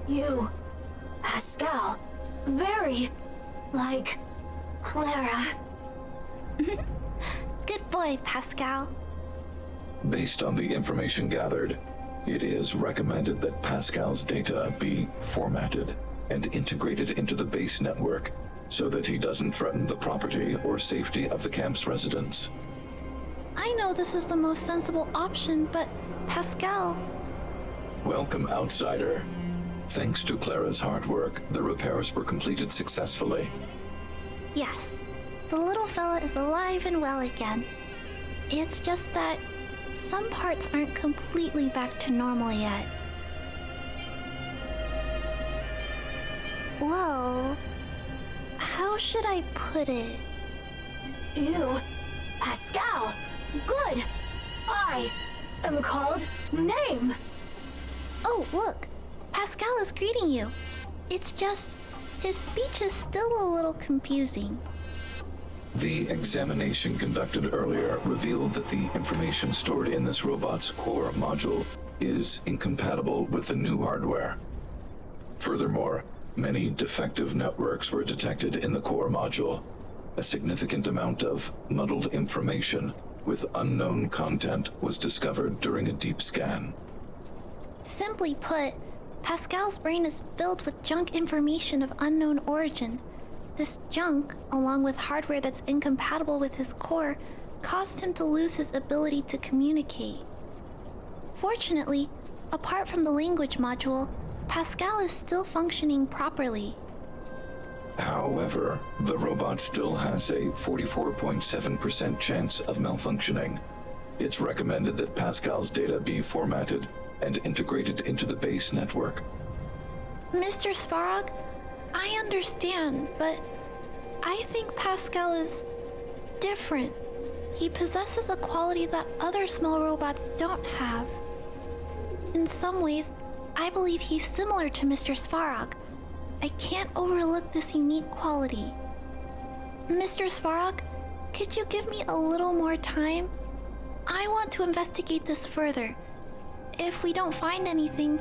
You, Pascal, very like Clara. Good boy, Pascal. Based on the information gathered, it is recommended that Pascal's data be formatted and integrated into the base network so that he doesn't threaten the property or safety of the camp's residents. I know this is the most sensible option, but Pascal... Welcome, outsider. Thanks to Clara's hard work, the repairs were completed successfully. Yes, the little fella is alive and well again. It's just that some parts aren't completely back to normal yet. Well, how should I put it? You, Pascal, good. I am called Name. Oh, look, Pascal is greeting you. It's just, his speech is still a little confusing. The examination conducted earlier revealed that the information stored in this robot's core module is incompatible with the new hardware. Furthermore, many defective networks were detected in the core module. A significant amount of muddled information with unknown content was discovered during a deep scan. Simply put, Pascal's brain is filled with junk information of unknown origin. This junk, along with hardware that's incompatible with his core, caused him to lose his ability to communicate. Fortunately, apart from the language module, Pascal is still functioning properly. However, the robot still has a 44.7% chance of malfunctioning. It's recommended that Pascal's data be formatted and integrated into the base network. Mr. Svarog, I understand, but I think Pascal is different. He possesses a quality that other small robots don't have. In some ways, I believe he's similar to Mr. Svarog. I can't overlook this unique quality. Mr. Svarog, could you give me a little more time? I want to investigate this further. If we don't find anything,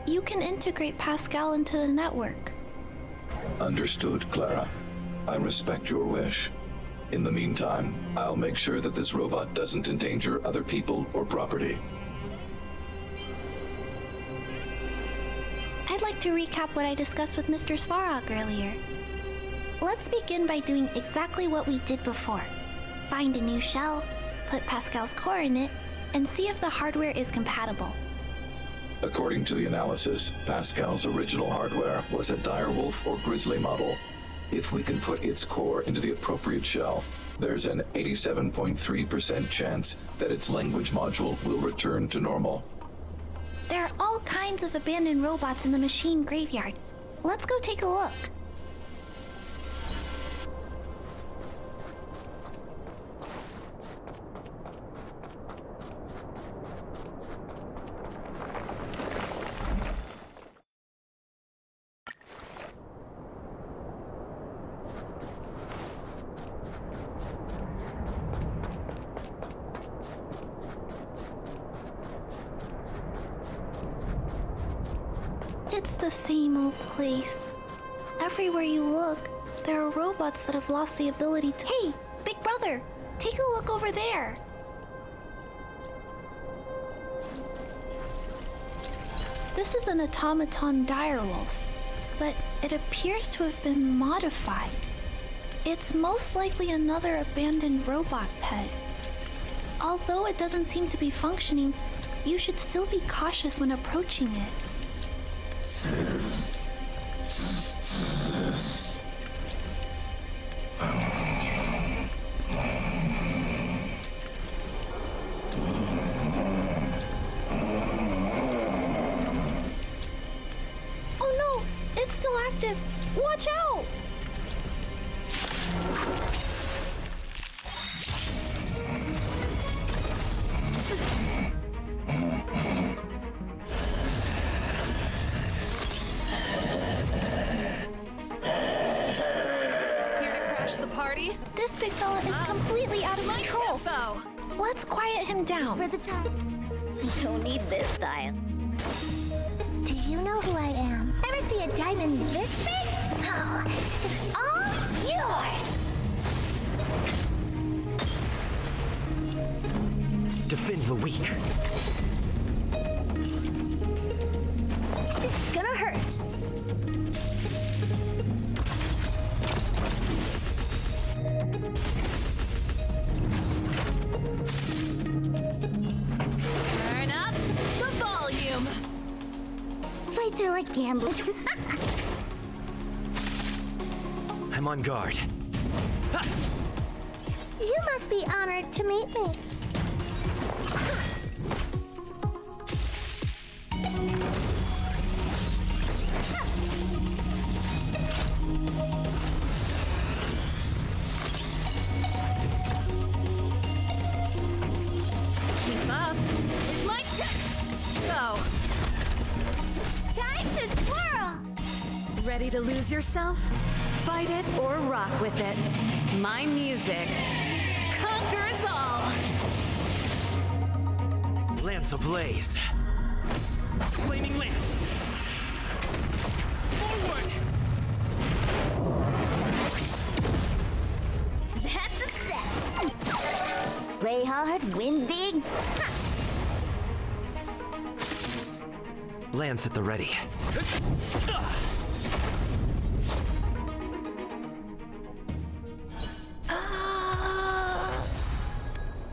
you can integrate Pascal into the network. Understood, Clara. I respect your wish. In the meantime, I'll make sure that this robot doesn't endanger other people or property. I'd like to recap what I discussed with Mr. Svarog earlier. Let's begin by doing exactly what we did before. Find a new shell, put Pascal's core in it, and see if the hardware is compatible. According to the analysis, Pascal's original hardware was a direwolf or grizzly model. If we can put its core into the appropriate shell, there's an 87.3% chance that its language module will return to normal. There are all kinds of abandoned robots in the machine graveyard. Let's go take a look. It's the same old place. Everywhere you look, there are robots that have lost the ability to... Hey, big brother, take a look over there. This is an automaton direwolf, but it appears to have been modified. It's most likely another abandoned robot pet. Although it doesn't seem to be functioning, you should still be cautious when approaching it. Oh no! It's still active! Watch out! This big fella is completely out of control. Let's quiet him down. For the time. Don't need this style. Do you know who I am? Ever see a diamond this big? Oh, it's all yours. Defend the weak. It's gonna hurt. Turn up the volume. Fights are like gambling. I'm on guard. You must be honored to meet me. Keep up with my Go. Time to twirl. Ready to lose yourself? Fight it or rock with it. My music conquers all. Lance ablaze. Flaming lance. Forward! That's a set. Play hard, win big. Lance at the ready.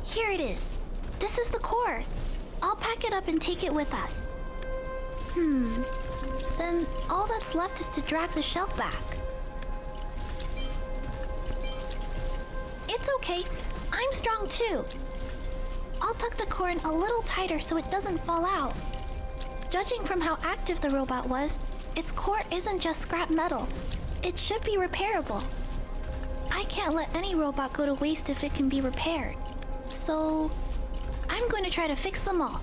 Here it is. This is the core. I'll pack it up and take it with us. Then all that's left is to drag the shell back. It's okay. I'm strong too. I'll tuck the core in a little tighter so it doesn't fall out. Judging from how active the robot was, its core isn't just scrap metal. It should be repairable. I can't let any robot go to waste if it can be repaired. So, I'm going to try to fix them all.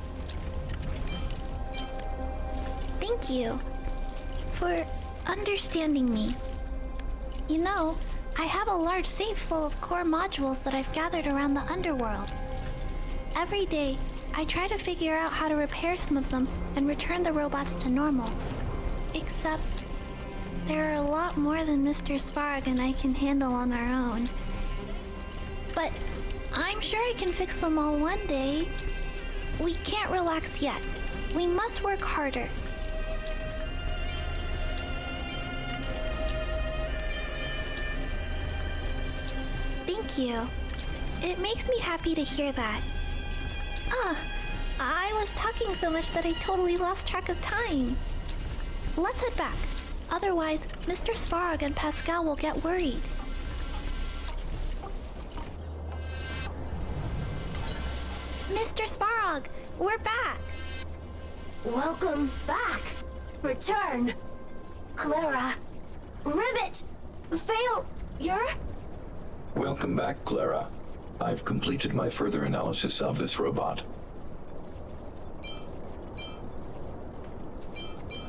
Thank you for understanding me. You know, I have a large safe full of core modules that I've gathered around the underworld. Every day, I try to figure out how to repair some of them and return the robots to normal. Except, there are a lot more than Mr. Svarog and I can handle on our own. But I'm sure I can fix them all one day. We can't relax yet. We must work harder. Thank you. It makes me happy to hear that. I was talking so much that I totally lost track of time. Let's head back. Otherwise, Mr. Svarog and Pascal will get worried. Mr. Svarog, we're back. Welcome back. Return. Clara. Rivet. Failure. Welcome back, Clara. I've completed my further analysis of this robot.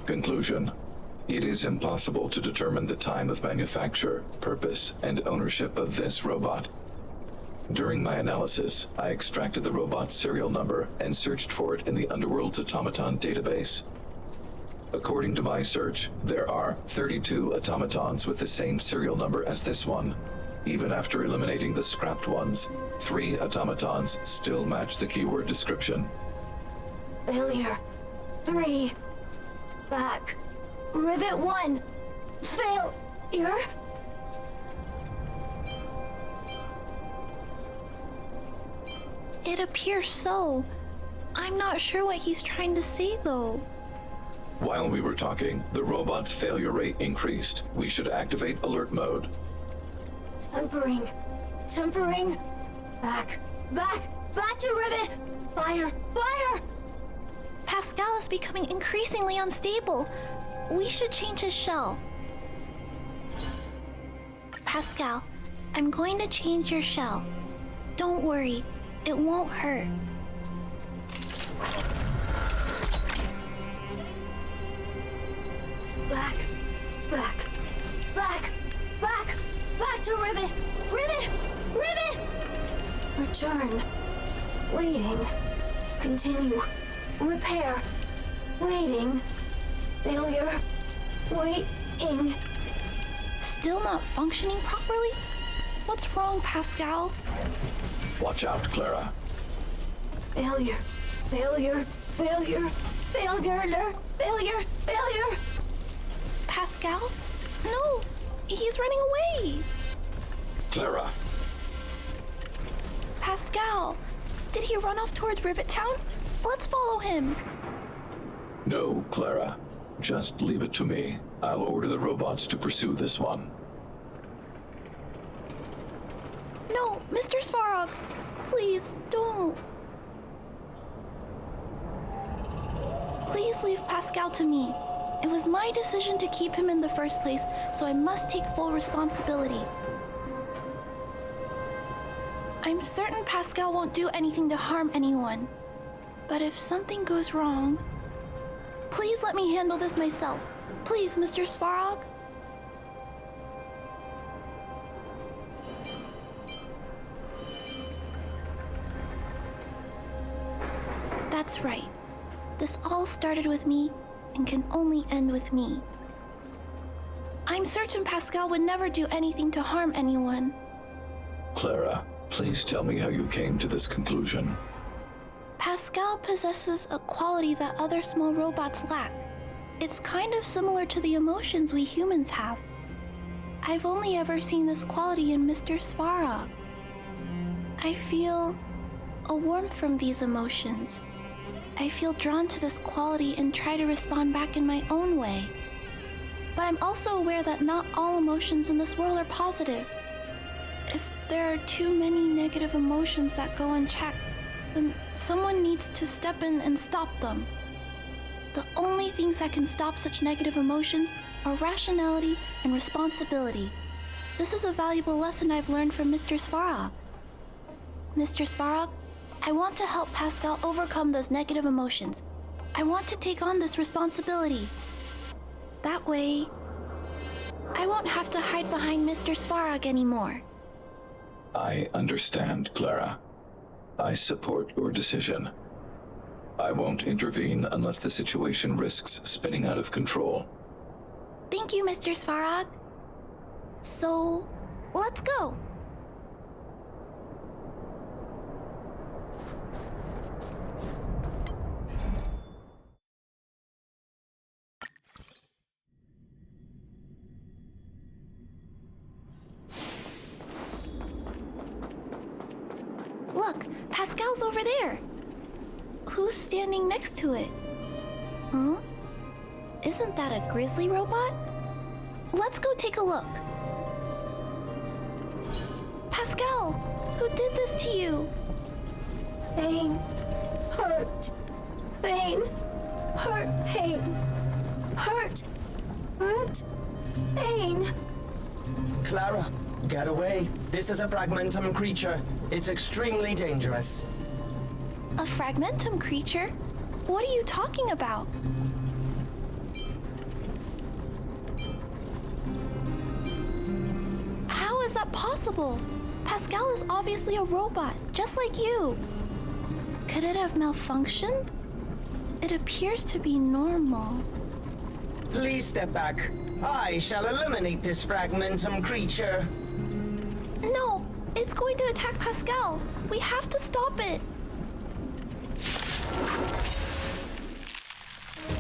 Conclusion. It is impossible to determine the time of manufacture, purpose, and ownership of this robot. During my analysis, I extracted the robot's serial number and searched for it in the Underworld's automaton database. According to my search, there are 32 automatons with the same serial number as this one. Even after eliminating the scrapped ones, 3 automatons still match the keyword description. Failure. 3. Back. Rivet 1. Failure. It appears so. I'm not sure what he's trying to say, though. While we were talking, the robot's failure rate increased. We should activate alert mode. Tempering. Tempering. Back. Back. Back to Rivet. Fire. Fire. Pascal is becoming increasingly unstable. We should change his shell. Pascal, I'm going to change your shell. Don't worry, it won't hurt. Back. Back. Back. Back. Back to Rivet. Rivet. Rivet. Return. Waiting. Continue. Repair. Waiting. Failure. Waiting. Still not functioning properly? What's wrong, Pascal? Watch out, Clara. Failure. Failure. Failure. Failure. Failure. Failure. Pascal? No, he's running away. Clara. Pascal, did he run off towards Rivet Town? Let's follow him. No, Clara. Just leave it to me. I'll order the robots to pursue this one. No, Mr. Svarog, please don't. Please leave Pascal to me. It was my decision to keep him in the first place, so I must take full responsibility. I'm certain Pascal won't do anything to harm anyone. But if something goes wrong, please let me handle this myself. Please, Mr. Svarog. That's right. This all started with me and can only end with me. I'm certain Pascal would never do anything to harm anyone. Clara, please tell me how you came to this conclusion. Pascal possesses a quality that other small robots lack. It's kind of similar to the emotions we humans have. I've only ever seen this quality in Mr. Svarog. I feel a warmth from these emotions. I feel drawn to this quality and try to respond back in my own way. But I'm also aware that not all emotions in this world are positive. If there are too many negative emotions that go unchecked, then someone needs to step in and stop them. The only things that can stop such negative emotions are rationality and responsibility. This is a valuable lesson I've learned from Mr. Svarog. Mr. Svarog, I want to help Pascal overcome those negative emotions. I want to take on this responsibility. That way, I won't have to hide behind Mr. Svarog anymore. I understand, Clara. I support your decision. I won't intervene unless the situation risks spinning out of control. Thank you, Mr. Svarog. So, let's go. Look, Pascal's over there. Who's standing next to it? Huh? Isn't that a grizzly robot? Let's go take a look. Pascal, who did this to you? Pain. Hurt. Pain. Hurt. Pain. Hurt. Hurt. Pain. Clara, get away. This is a fragmentum creature. It's extremely dangerous. A fragmentum creature? What are you talking about? How is that possible? Pascal is obviously a robot, just like you. Could it have malfunctioned? It appears to be normal. Please step back. I shall eliminate this fragmentum creature. No, it's going to attack Pascal. We have to stop it.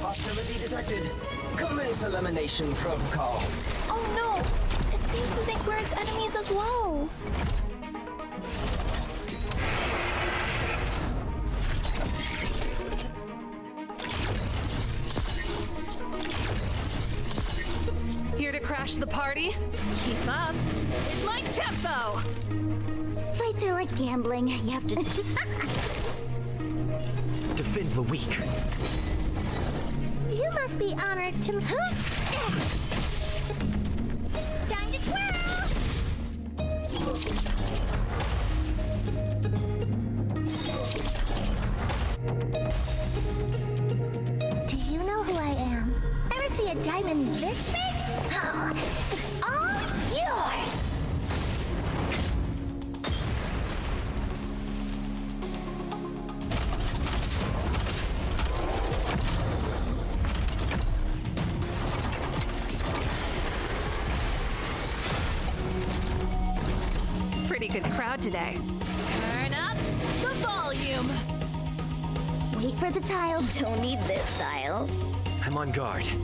Hostility detected. Commence elimination protocols. Oh no! It seems to think we're its enemies as well. Here to crash the party? Keep up. My tempo! Fights are like gambling. You have to... Defend the weak. You must be honored to... Huh? Time to twirl! Do you know who I am? Ever see a diamond this big? Oh, it's all yours! good crowd today. Turn up the volume. Wait for the tile, don't need this style. I'm on guard. Time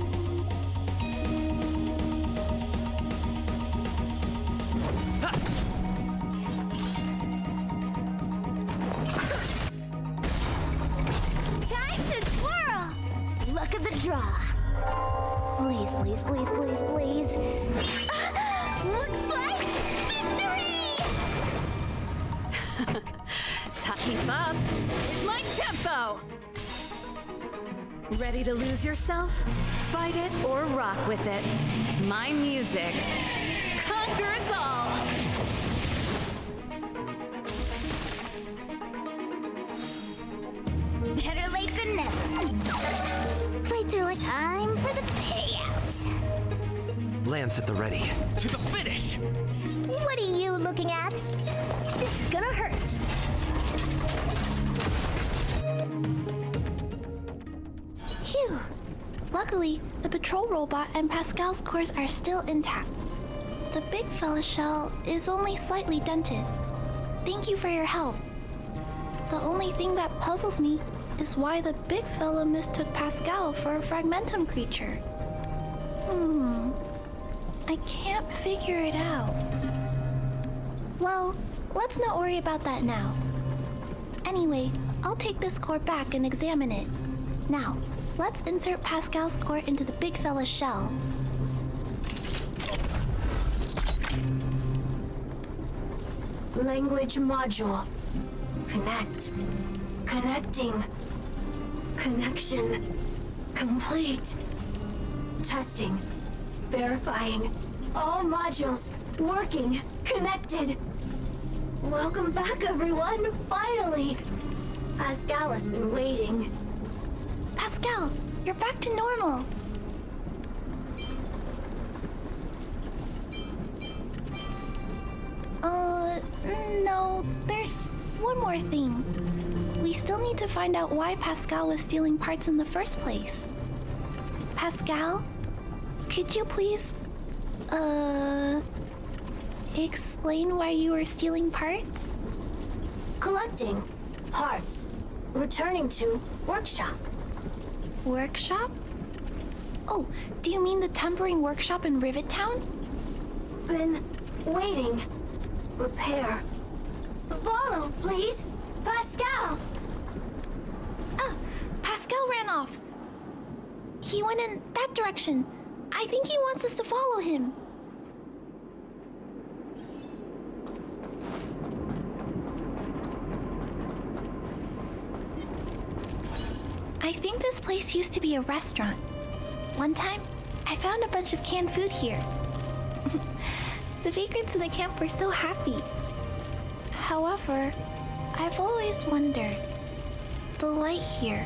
to twirl! Luck of the draw. Please, please, please, please, please. Looks like victory! Keep up with my tempo. Ready to lose yourself? Fight it or rock with it. My music conquers all. Better late than never. Play through it. Time for the payout. Lance at the ready. To the finish! What are you looking at? It's gonna hurt. Phew! Luckily, the patrol robot and Pascal's cores are still intact. The big fella's shell is only slightly dented. Thank you for your help. The only thing that puzzles me is why the big fella mistook Pascal for a fragmentum creature. I can't figure it out. Well, let's not worry about that now. Anyway, I'll take this core back and examine it. Now, let's insert Pascal's core into the big fella's shell. Language module. Connect. Connecting. Connection. Complete. Testing. Verifying. All modules working. Connected. Welcome back, everyone. Finally. Pascal has been waiting. Pascal, you're back to normal. No, there's one more thing. We still need to find out why Pascal was stealing parts in the first place. Pascal, could you please, explain why you were stealing parts? Collecting. Parts. Returning to workshop. Workshop? Oh, do you mean the tempering workshop in Rivet Town? Been waiting. Repair. Follow, please. Pascal! Ah, Pascal ran off. He went in that direction. I think he wants us to follow him. I think this place used to be a restaurant. One time, I found a bunch of canned food here. The vagrants in the camp were so happy. However, I've always wondered, the light here,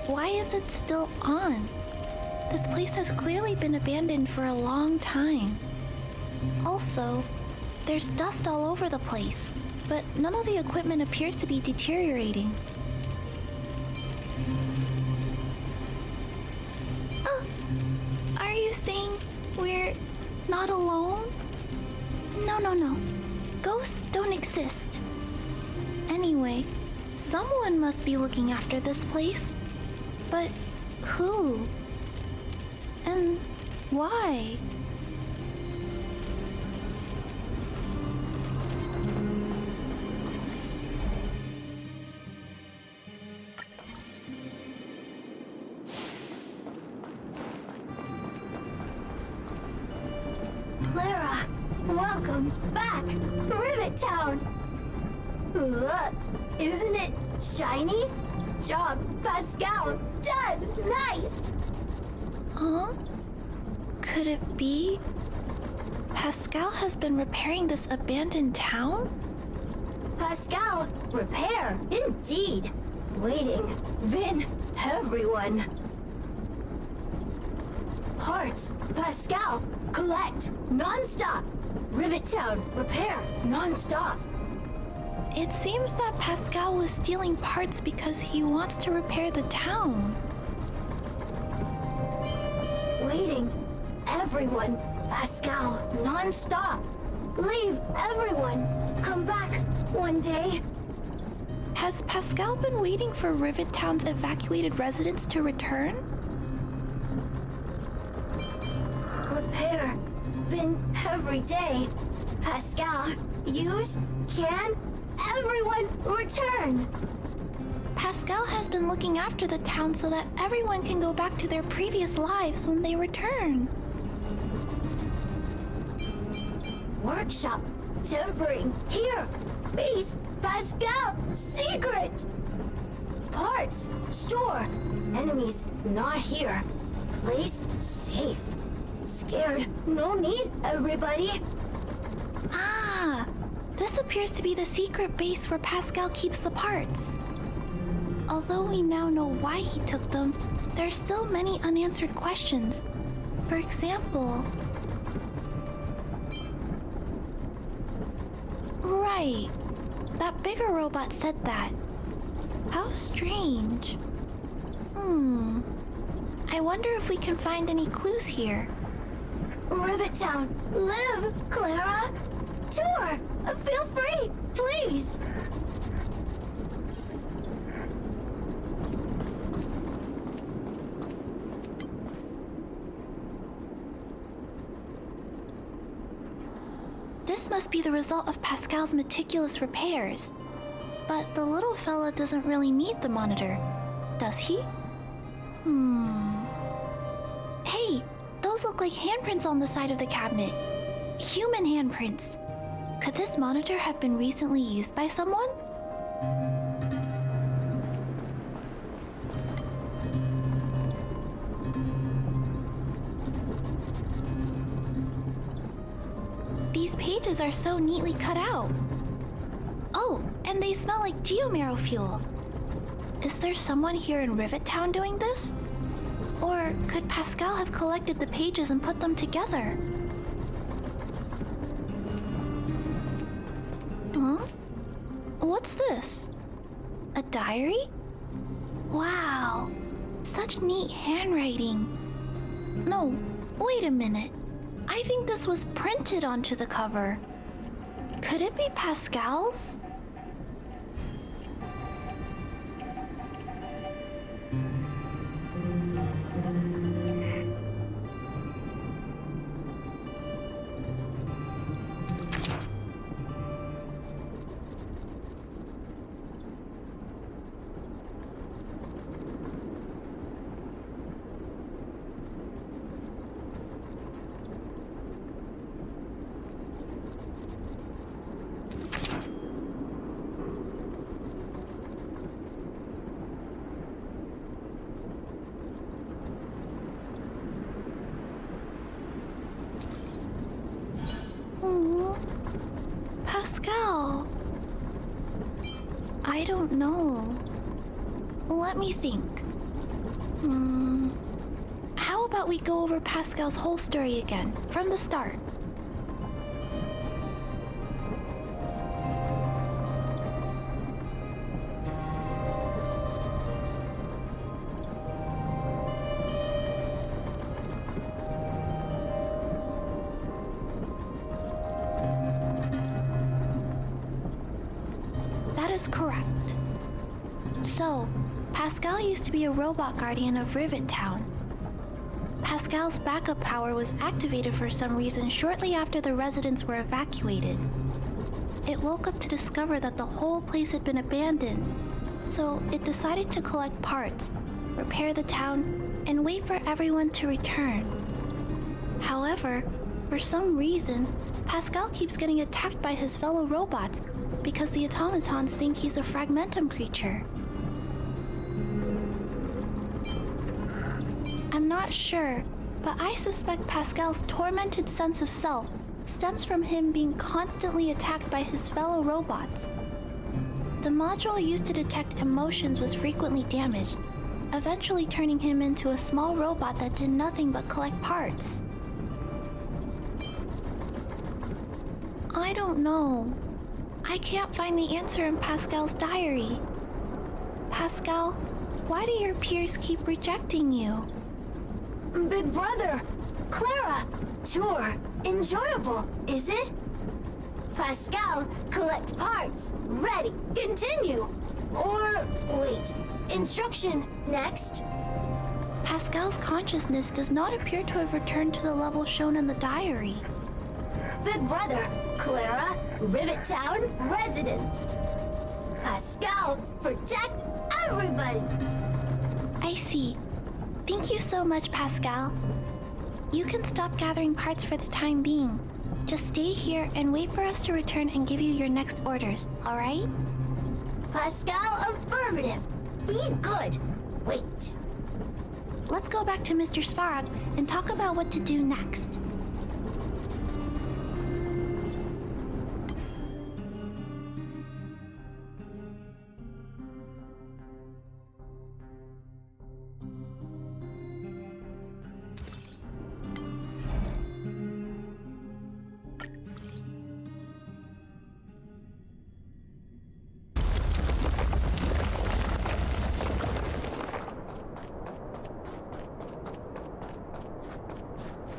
why is it still on? This place has clearly been abandoned for a long time. Also, there's dust all over the place, but none of the equipment appears to be deteriorating. Oh, are you saying we're not alone? No. Ghosts don't exist. Anyway, someone must be looking after this place. But who? And why? Clara, welcome back. Rivet Town. Look, isn't it shiny? Job, Pascal. Done. Nice. Huh? Could it be Pascal has been repairing this abandoned town? Pascal, repair. Indeed. Waiting. Been everyone. Parts, Pascal, collect, non-stop. Rivet Town, repair, non-stop. It seems that Pascal was stealing parts because he wants to repair the town. Waiting, everyone, Pascal, non-stop. Leave everyone, come back one day. Has Pascal been waiting for Rivet Town's evacuated residents to return? Repair. Been every day. Pascal, use, can, everyone return. Pascal has been looking after the town so that everyone can go back to their previous lives when they return. Workshop. Tempering. Here. Base. Pascal. Secret. Parts. Store. Enemies. Not here. Place. Safe. Scared. No need, everybody. Ah, this appears to be the secret base where Pascal keeps the parts. Although we now know why he took them, there are still many unanswered questions. For example... Right. That bigger robot said that. How strange. I wonder if we can find any clues here. Rivet Town. Live, Clara. Tour. Feel free, please. This must be the result of Pascal's meticulous repairs. But the little fella doesn't really need the monitor, does he? Hey, those look like handprints on the side of the cabinet. Human handprints. Could this monitor have been recently used by someone? These pages are so neatly cut out. Oh, and they smell like geomarrow fuel. Is there someone here in Rivet Town doing this? Or could Pascal have collected the pages and put them together? Huh? What's this? A diary? Wow, such neat handwriting. No, wait a minute. I think this was printed onto the cover. Could it be Pascal's? Pascal. I don't know. Let me think. How about we go over Pascal's whole story again, from the start? That is correct. So, Pascal used to be a robot guardian of Rivet Town. Pascal's backup power was activated for some reason shortly after the residents were evacuated. It woke up to discover that the whole place had been abandoned, so it decided to collect parts, repair the town, and wait for everyone to return. However, for some reason, Pascal keeps getting attacked by his fellow robots because the automatons think he's a fragmentum creature. I'm not sure, but I suspect Pascal's tormented sense of self stems from him being constantly attacked by his fellow robots. The module used to detect emotions was frequently damaged, eventually turning him into a small robot that did nothing but collect parts. I don't know. I can't find the answer in Pascal's diary. Pascal, why do your peers keep rejecting you? Big brother, Clara, tour, enjoyable, is it? Pascal, collect parts. Ready. Continue. Or, wait. Instruction. Next. Pascal's consciousness does not appear to have returned to the level shown in the diary. Big brother, Clara, Rivet Town resident. Pascal, protect everybody. I see. Thank you so much, Pascal. You can stop gathering parts for the time being. Just stay here and wait for us to return and give you your next orders, alright? Pascal, affirmative. Be good. Wait. Let's go back to Mr. Svarog and talk about what to do next.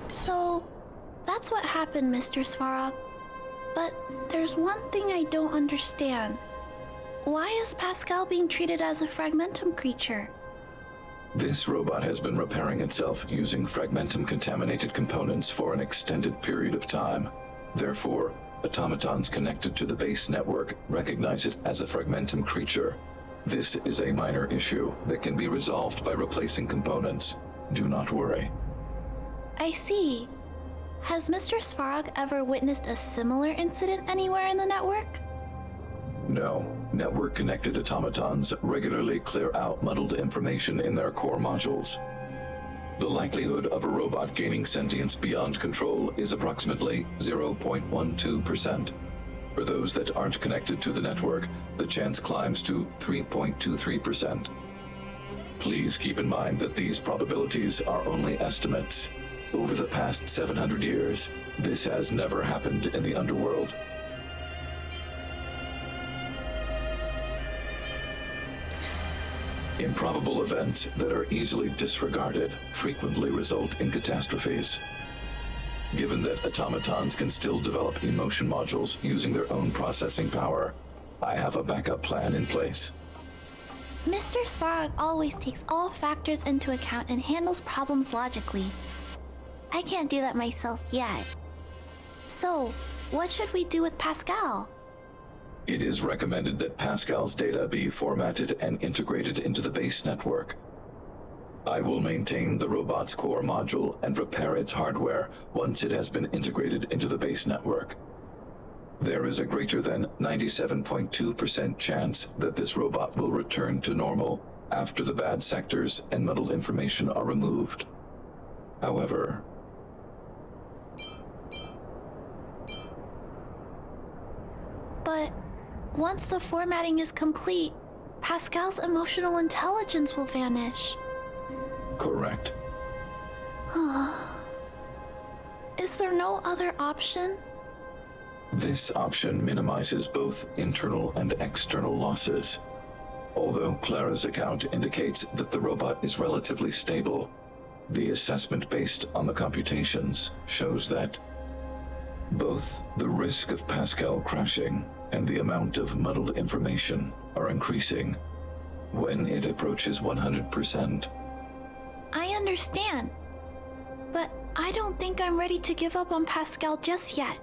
So, that's what happened, Mr. Svarog. But there's one thing I don't understand. Why is Pascal being treated as a fragmentum creature? This robot has been repairing itself using fragmentum-contaminated components for an extended period of time. Therefore, automatons connected to the base network recognize it as a fragmentum creature. This is a minor issue that can be resolved by replacing components. Do not worry. I see. Has Mr. Svarog ever witnessed a similar incident anywhere in the network? No. Network-connected automatons regularly clear out muddled information in their core modules. The likelihood of a robot gaining sentience beyond control is approximately 0.12%. For those that aren't connected to the network, the chance climbs to 3.23%. Please keep in mind that these probabilities are only estimates. Over the past 700 years, this has never happened in the underworld. Improbable events that are easily disregarded frequently result in catastrophes. Given that automatons can still develop emotion modules using their own processing power, I have a backup plan in place. Mr. Svarog always takes all factors into account and handles problems logically. I can't do that myself yet. So, what should we do with Pascal? It is recommended that Pascal's data be formatted and integrated into the base network. I will maintain the robot's core module and repair its hardware once it has been integrated into the base network. There is a greater than 97.2% chance that this robot will return to normal after the bad sectors and muddled information are removed. However, but once the formatting is complete, Pascal's emotional intelligence will vanish. correct. Is there no other option? This option minimizes both internal and external losses. Although Clara's account indicates that the robot is relatively stable, the assessment based on the computations shows that both the risk of Pascal crashing and the amount of muddled information are increasing when it approaches 100%. I understand, but I don't think I'm ready to give up on Pascal just yet.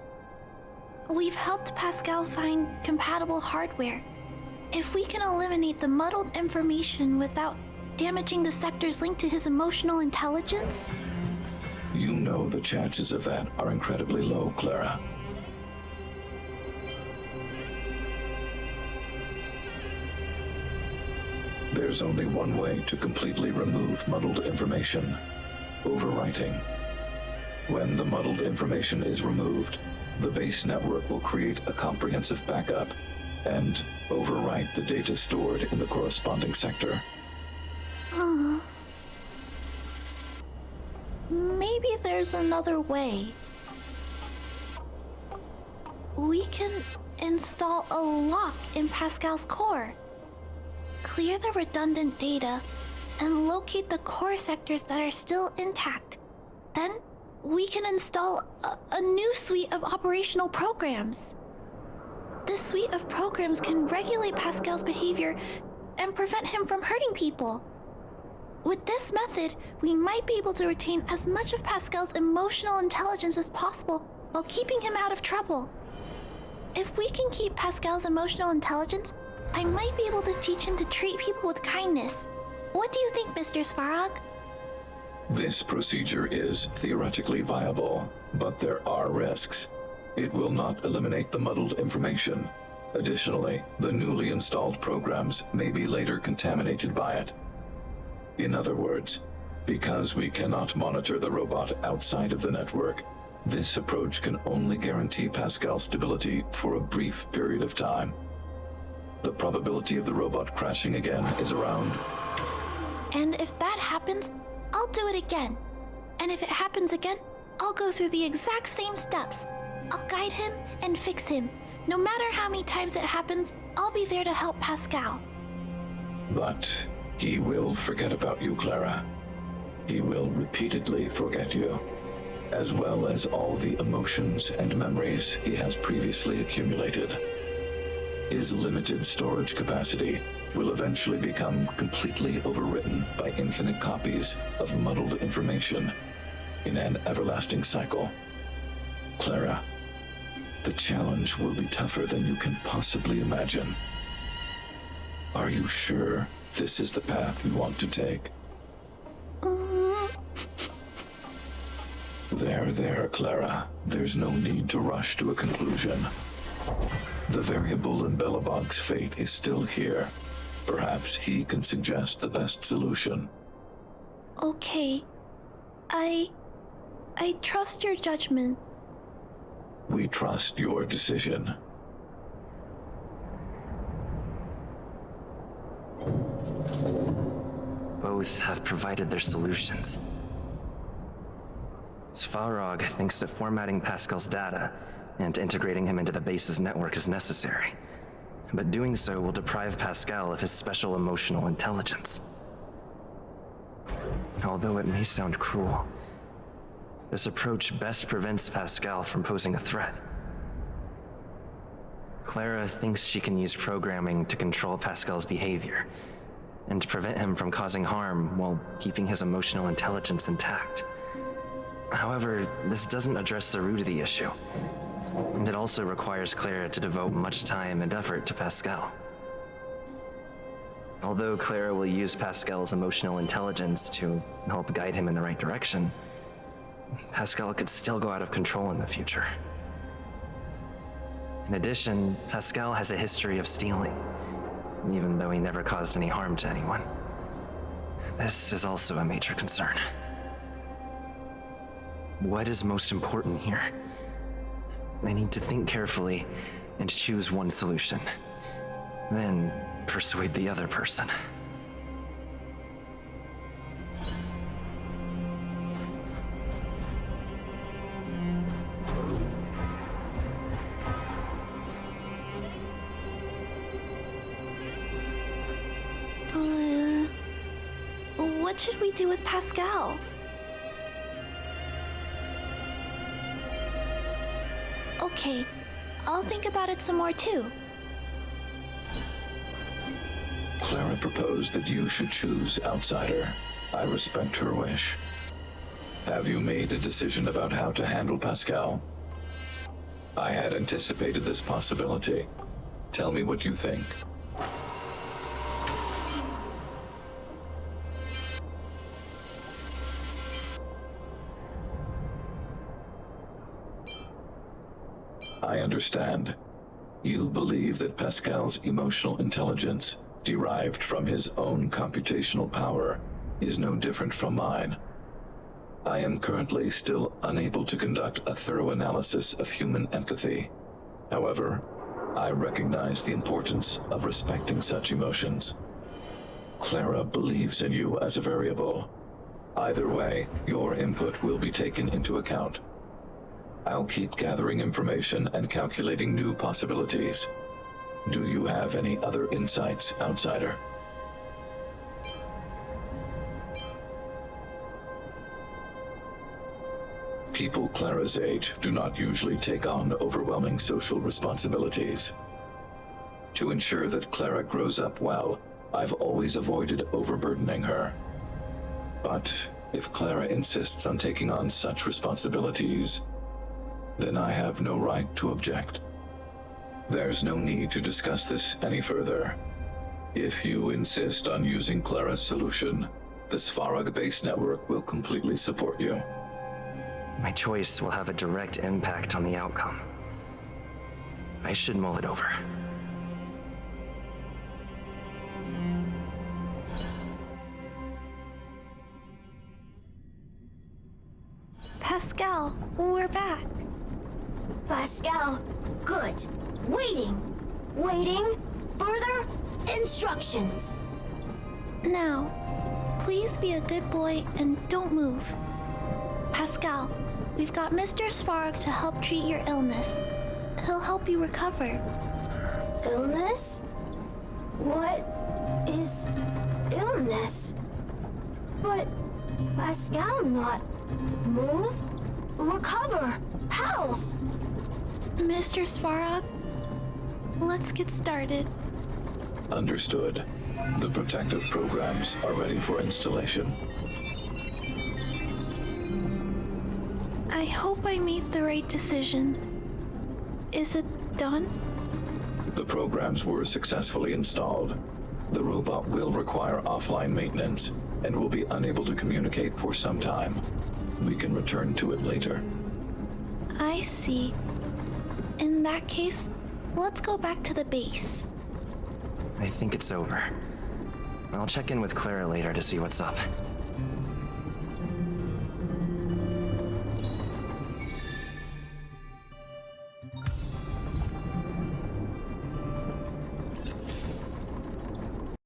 We've helped Pascal find compatible hardware. If we can eliminate the muddled information without damaging the sectors linked to his emotional intelligence, You know the chances of that are incredibly low, Clara. There's only one way to completely remove muddled information: overwriting. When the muddled information is removed, the base network will create a comprehensive backup and overwrite the data stored in the corresponding sector. maybe there's another way. We can install a lock in Pascal's core, clear the redundant data, and locate the core sectors that are still intact. Then we can install a new suite of operational programs. This suite of programs can regulate Pascal's behavior and prevent him from hurting people. With this method, we might be able to retain as much of Pascal's emotional intelligence as possible while keeping him out of trouble. If we can keep Pascal's emotional intelligence, I might be able to teach him to treat people with kindness. What do you think, Mr. Svarog? This procedure is theoretically viable, but there are risks. It will not eliminate the muddled information. Additionally, the newly installed programs may be later contaminated by it. In other words, because we cannot monitor the robot outside of the network, this approach can only guarantee Pascal's stability for a brief period of time. The probability of the robot crashing again is around. And if that happens, I'll do it again. And if it happens again, I'll go through the exact same steps. I'll guide him and fix him. No matter how many times it happens, I'll be there to help Pascal. But he will forget about you, Clara. He will repeatedly forget you, as well as all the emotions and memories he has previously accumulated. His limited storage capacity will eventually become completely overwritten by infinite copies of muddled information in an everlasting cycle. Clara, the challenge will be tougher than you can possibly imagine. Are you sure this is the path you want to take? There, Clara. There's no need to rush to a conclusion. The variable in Belobog's fate is still here. Perhaps he can suggest the best solution. Okay. I trust your judgment. We trust your decision. Both have provided their solutions. Svarog thinks that formatting Pascal's data and integrating him into the base's network is necessary, but doing so will deprive Pascal of his special emotional intelligence. Although it may sound cruel, this approach best prevents Pascal from posing a threat. Clara thinks she can use programming to control Pascal's behavior and to prevent him from causing harm while keeping his emotional intelligence intact. However, this doesn't address the root of the issue, and it also requires Clara to devote much time and effort to Pascal. Although Clara will use Pascal's emotional intelligence to help guide him in the right direction, Pascal could still go out of control in the future. In addition, Pascal has a history of stealing, even though he never caused any harm to anyone. This is also a major concern. What is most important here? I need to think carefully and choose one solution. Then persuade the other person. What should we do with Pascal? Okay, I'll think about it some more too. Clara proposed that you should choose Outsider. I respect her wish. Have you made a decision about how to handle Pascal? I had anticipated this possibility. Tell me what you think. I understand. You believe that Pascal's emotional intelligence, derived from his own computational power, is no different from mine. I am currently still unable to conduct a thorough analysis of human empathy. However, I recognize the importance of respecting such emotions. Clara believes in you as a variable. Either way, your input will be taken into account. I'll keep gathering information and calculating new possibilities. Do you have any other insights, Outsider? People Clara's age do not usually take on overwhelming social responsibilities. To ensure that Clara grows up well, I've always avoided overburdening her. But if Clara insists on taking on such responsibilities, then I have no right to object. There's no need to discuss this any further. If you insist on using Clara's solution, the Svarog base network will completely support you. My choice will have a direct impact on the outcome. I should mull it over. Pascal, we're back. Pascal, good. Waiting. Waiting. Further instructions. Now, please be a good boy and don't move. Pascal, we've got Mr. Svarog to help treat your illness. He'll help you recover. Illness? What is illness? But Pascal not move, recover, health. Mr. Svarog, let's get started. Understood. The protective programs are ready for installation. I hope I made the right decision. Is it done? The programs were successfully installed. The robot will require offline maintenance and will be unable to communicate for some time. We can return to it later. I see. In that case, let's go back to the base. I think it's over. I'll check in with Clara later to see what's up.